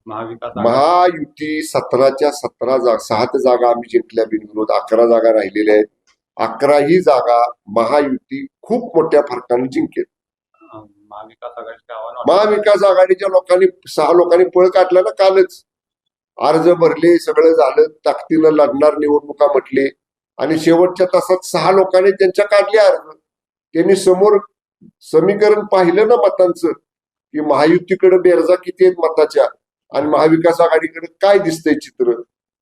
महायुती 17च्या 17 जागा, 7 जागा आम्ही जिंकल्या बिनविरोध, 11 जागा राहिलेल्या आहेत. 11ही जागा महायुती खूप मोठ्या फरकाने जिंकेल. महाविकास आघाडीच्या लोकांनी 6 लोकांनी पळ काढला ना कालच. अर्ज भरले, सगळं झालं, ताकदीनं लढणार निवडणुका म्हटले आणि शेवटच्या तासात 6 लोकांनी त्यांच्या काढले अर्ज. त्यांनी समोर समीकरण पाहिलं ना मतांचं, की महायुतीकडे बेरजा किती आहेत मताच्या आणि महाविकास आघाडीकडे काय दिसतंय चित्र.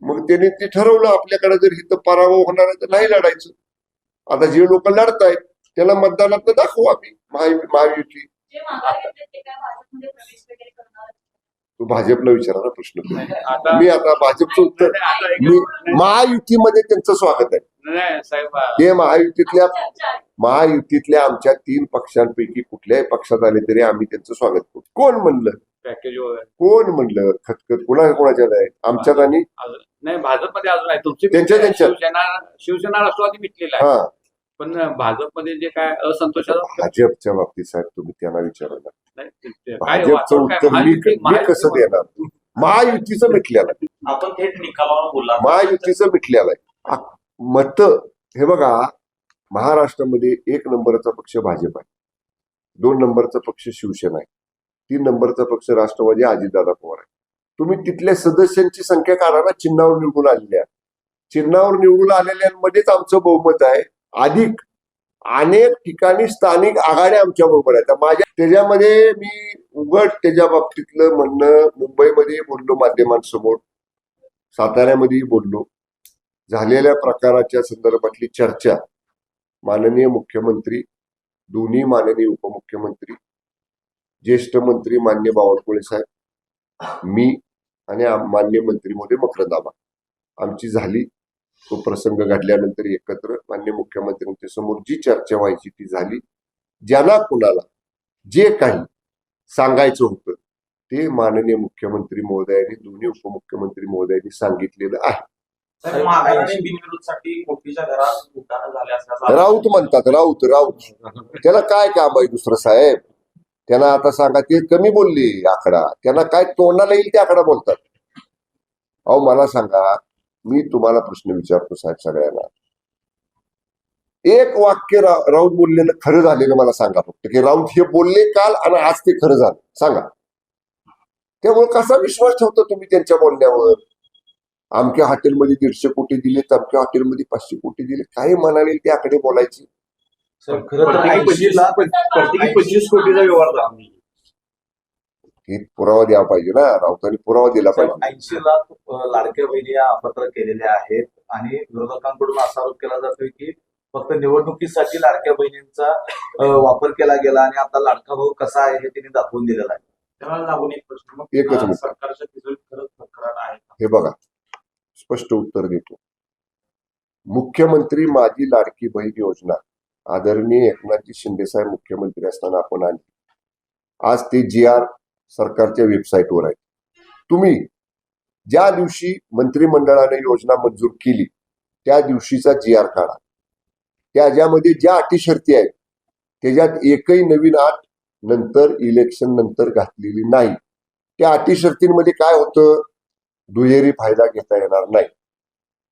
मग त्यांनी ते ठरवलं आपल्याकडे जर इथं पराभव होणार आहे तर नाही लढायचं. आता जे लोक लढतायत त्याला मतदानात दाखवू आम्ही महायुती. तू भाजपला विचारा ना प्रश्न. मी आता भाजपचं उत्तर, मी महायुतीमध्ये त्यांचं स्वागत आहे. हे महायुतीतल्या आमच्या 3 पक्षांपैकी कुठल्याही पक्षात आले तरी आम्ही त्यांचं स्वागत करू. कोण म्हणलं कोण म्हणलं खतखत कोणाच्या आहे आमच्यात आणि नाही भाजपमध्ये अजून आहे तुमची त्यांच्या शिवसेना राष्ट्रवादी मिटलेला आहे. पण भाजपमध्ये जे काय असंतोष भाजपच्या बाबतीत साहेब तुम्ही त्यांना विचारलं. भाजपचं उत्तर मी कसं देणार. महायुतीचं मिटलेलं आहे. आपण थेट निकालावर बोलला. महायुतीचं मिटलेलं आहे. मत हे बघा, महाराष्ट्रामध्ये 1 नंबरचा पक्ष भाजप आहे, 2 नंबरचा पक्ष शिवसेना आहे, 3 नंबरचा पक्ष राष्ट्रवादी अजितदादा पवार आहे. तुम्ही तिथल्या सदस्यांची संख्या काढा ना, चिन्हावर निवडून आलेल्या. चिन्हावर निवडून आलेल्यांमध्येच आमचं बहुमत आहे. अधिक अनेक ठिकाणी स्थानिक आघाड्या आमच्या बरोबर आहेत. माझ्या त्याच्यामध्ये मी उघड त्याच्या बाबतीतलं म्हणणं मुंबईमध्ये बोललो, माध्यमांसमोर, साताऱ्यामध्येही बोललो. झालेल्या प्रकाराच्या संदर्भातली चर्चा माननीय मुख्यमंत्री, दोन्ही माननीय उपमुख्यमंत्री, ज्येष्ठ मंत्री मान्य बावनकुळे साहेब, मी आणि मान्य मंत्री महोदय मकरंद आमची झाली. तो प्रसंग घडल्यानंतर एकत्र मान्य मुख्यमंत्र्यांच्या समोर जी चर्चा व्हायची ती झाली. ज्यांना कुणाला जे काही सांगायचं होतं ते माननीय मुख्यमंत्री महोदयांनी, दोन्ही उपमुख्यमंत्री महोदयांनी सांगितलेलं आहे. राऊत म्हणतात, राऊत त्याला काय काम आहे दुसरं साहेब. त्यांना आता सांगा, ते कमी बोलले आकडा, त्यांना काय तोंडाला येईल ते आकडा बोलतात. अहो मला सांगा, मी तुम्हाला प्रश्न विचारतो साहेब सगळ्यांना, एक वाक्य राऊत बोललेलं खरं झालेलं मला सांगा फक्त, की राऊत हे बोलले काल आणि आज ते खरं झालं सांगा. त्यामुळे कसा विश्वास ठेवता तुम्ही त्यांच्या बोलण्यावर. अमक्या हॉटेलमध्ये 150 कोटी दिले, तमक्या हॉटेलमध्ये 500 कोटी दिले, काही म्हणाले ते आकडे बोलायचे. पुरावा द्यावा पाहिजे ना, राऊतांनी पुरावा दिला पाहिजे. 80 लाख लाडक्या बहिणी अपात्र केलेल्या आहेत आणि विरोधकांकडून असा आरोप केला जातोय की फक्त निवडणुकीसाठी लाडक्या बहिणींचा वापर केला गेला आणि आता लाडका भाऊ कसा आहे हे त्यांनी दाखवून दिलेला आहे. त्याला लागून एक प्रश्न, एकच सरकारच्या तिजोरीत खरंच तक्रार आहे. हे बघा, स्पष्ट उत्तर देतो. मुख्यमंत्री माझी लाडकी बहीण योजना आदरणीय एकनाथजी शिंदे साहेब मुख्यमंत्री असताना आपण आणली. आज ते GR सरकारच्या वेबसाईटवर आहे. तुम्ही ज्या दिवशी मंत्रिमंडळाने योजना मंजूर केली त्या दिवशीचा GR काढा. त्याच्यामध्ये ज्या अटी शर्ती आहेत त्याच्यात एकही नवीन अट नंतर इलेक्शन नंतर घातलेली नाही. त्या अटी शर्तींमध्ये काय होतं, दुहेरी फायदा घेता येणार नाही.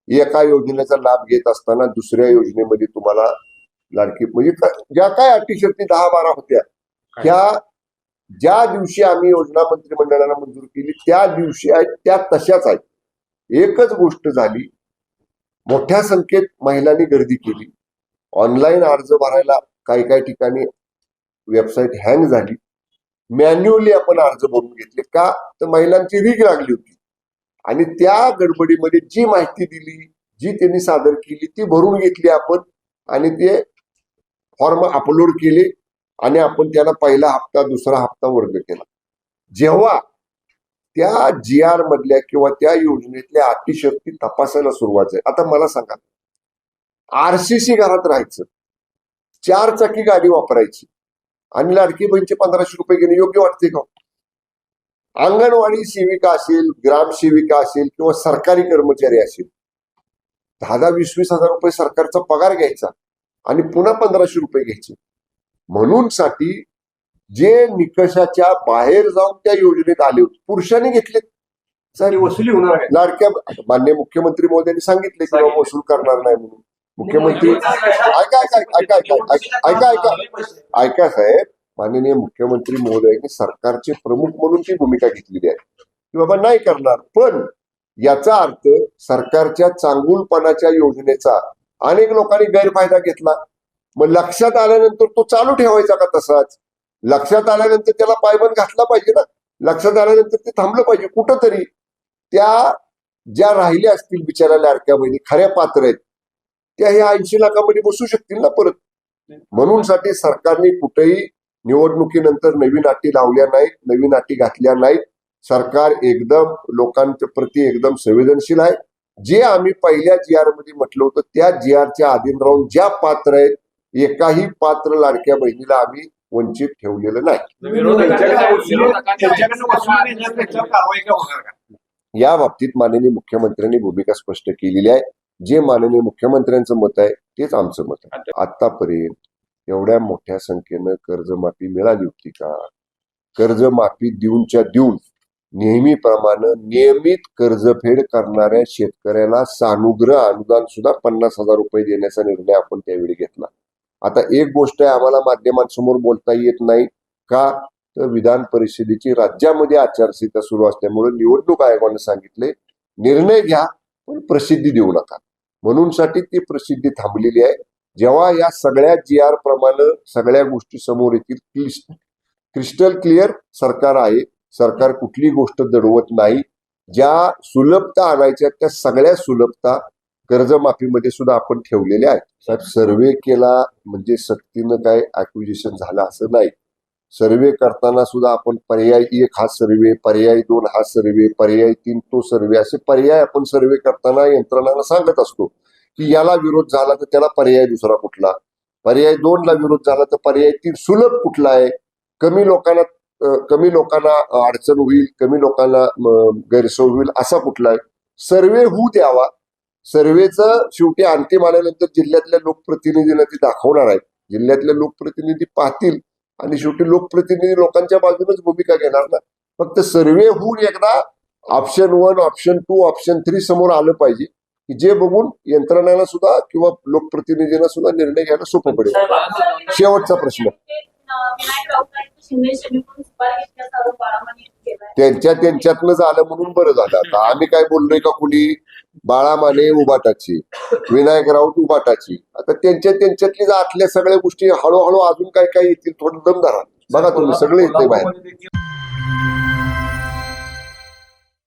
एका योजनेचा लाभ घेत असताना दुसऱ्या योजनेमध्ये तुम्हाला लाडकी म्हणजे ज्या काय अटी शर्ती 10-12 होत्या, त्या ज्या दिवशी आम्ही योजना मंत्रिमंडळाला मंजूर केली त्या दिवशी आहेत त्या तशाच आहेत. एकच गोष्ट झाली, मोठ्या संख्येत महिलांनी गर्दी केली. ऑनलाईन अर्ज भरायला काही ठिकाणी वेबसाईट हँग झाली. मॅन्युअली आपण अर्ज भरून घेतले का, तर महिलांची रीग लागली होती आणि त्या गडबडीमध्ये जी माहिती दिली, जी त्यांनी सादर केली ती भरून घेतली आपण आणि ते फॉर्म अपलोड केले आणि आपण त्याला पहिला हप्ता दुसरा हप्ता वर्ग केला. जेव्हा त्या GR मधल्या किंवा त्या योजनेतल्या अटी शर्ती तपासायला सुरुवात झाली. आता मला सांगा, RCC घरात राहायचं, 4 चाकी गाडी वापरायची आणि लाडकी बहिणीचे 1500 रुपये घेणे योग्य वाटते का? अंगणवाडी सेविका असेल, ग्रामसेविका असेल किंवा सरकारी कर्मचारी असेल, 10-20 हजार रुपये सरकारचा पगार घ्यायचा आणि पुन्हा 1500 रुपये घ्यायचे. म्हणून साठी जे निकषाच्या बाहेर जाऊन त्या योजनेत आले होते पुरुषांनी घेतले साहेब वसुली होणार आहे. लाडक्या मान्य मुख्यमंत्री महोदयांनी सांगितले की बाबा वसूल करणार नाही म्हणून. मुख्यमंत्री ऐका साहेब, माननीय मुख्यमंत्री महोदयांनी सरकारचे प्रमुख म्हणून ती भूमिका घेतलेली आहे की बाबा नाही करणार. पण याचा अर्थ सरकारच्या चांगुलपणाच्या योजनेचा अनेक लोकांनी गैरफायदा घेतला. मग लक्षात आल्यानंतर तो चालू ठेवायचा का तसाच? लक्षात आल्यानंतर त्याला पायबंद घातला पाहिजे ना. लक्षात आल्यानंतर ते थांबलं पाहिजे कुठंतरी. त्या ज्या राहिल्या असतील बिचाऱ्या लाडक्या बहिणी खऱ्या पात्र आहेत त्या ह्या 80 लाखामध्ये बसू शकतील ना परत. म्हणून साठी सरकारने कुठेही निवडणुकीनंतर नवीन अटी लावल्या नाहीत, नवीन अटी घातल्या नाहीत. सरकार एकदम लोकांच्या प्रती एकदम संवेदनशील आहे. जे आम्ही पहिल्या GR मध्ये म्हटलं होतं त्या GRच्या अधीन राहून ज्या पात्र आहेत एकाही पात्र लाडक्या बहिणीला आम्ही वंचित ठेवलेलं नाही. या बाबतीत माननीय मुख्यमंत्र्यांनी भूमिका स्पष्ट केलेली आहे. जे माननीय मुख्यमंत्र्यांचं मत आहे तेच आमचं मत आहे. आतापर्यंत एवढ्या मोठ्या संख्येनं कर्जमाफी मिळाली होती का? कर्जमाफी देऊनच्या देऊन नेहमीप्रमाणे नियमित कर्जफेड करणाऱ्या शेतकऱ्याला सानुग्रह अनुदान सुद्धा 50,000 रुपये देण्याचा निर्णय आपण त्यावेळी घेतला. आता एक गोष्ट आहे, आम्हाला माध्यमांसमोर बोलता येत नाही का? तर विधान परिषदेची राज्यामध्ये आचारसंहिता सुरू असल्यामुळे निवडणूक आयोगाने सांगितले निर्णय घ्या पण प्रसिद्धी देऊ नका. म्हणून साठी ती प्रसिद्धी थांबलेली आहे. जेव्हा या सगळ्या GR प्रमाणे सगळ्या गोष्टी समोर येतील, क्रिस्टल क्लिअर सरकार आहे. सरकार कुठली गोष्ट दडवत नाही. ज्या सुलभता आणायच्या त्या सगळ्या सुलभता कर्जमाफीमध्ये सुद्धा आपण ठेवलेल्या आहेत. साहेब, सर्वे केला म्हणजे सक्तीनं काय ऍक्विजिशन झालं असं नाही. सर्वे करताना सुद्धा आपण पर्याय 1 हा सर्वे, पर्याय 2 हा सर्वे, पर्याय 3 तो सर्वे, असे पर्याय आपण सर्वे करताना यंत्रणांना सांगत असतो की याला विरोध झाला तर त्याला पर्याय दुसरा कुठला, पर्याय 2 ला विरोध झाला तर पर्याय 3 सुलभ कुठला आहे, कमी लोकांना अडचण होईल, कमी लोकांना गैरसोय होईल असा कुठला आहे. सर्वे होऊ द्यावा. सर्वेचं शेवटी अंतिम आल्यानंतर जिल्ह्यातल्या लोकप्रतिनिधींना ती दाखवणार आहेत. जिल्ह्यातले लोकप्रतिनिधी पाहतील आणि शेवटी लोकप्रतिनिधी लोकांच्या बाजूनच भूमिका घेणार ना. फक्त सर्वे होऊन एकदा ऑप्शन 1, ऑप्शन 2, ऑप्शन 3 समोर आलं पाहिजे की जे बघून यंत्रणांना सुद्धा किंवा लोकप्रतिनिधींना सुद्धा निर्णय घ्यायला सोपं पडेल. शेवटचा प्रश्न, त्यांच्यातनं झालं म्हणून बरं झालं. आता आम्ही काय बोललोय का? कुणी बाळा माने उबाटाची, विनायक राऊत उबाटाची. आता त्यांच्यातली आतल्या सगळ्या गोष्टी हळूहळू अजून काय काय येतील. थोडं दम धरा, बघा तुम्ही सगळे येते बाहेर.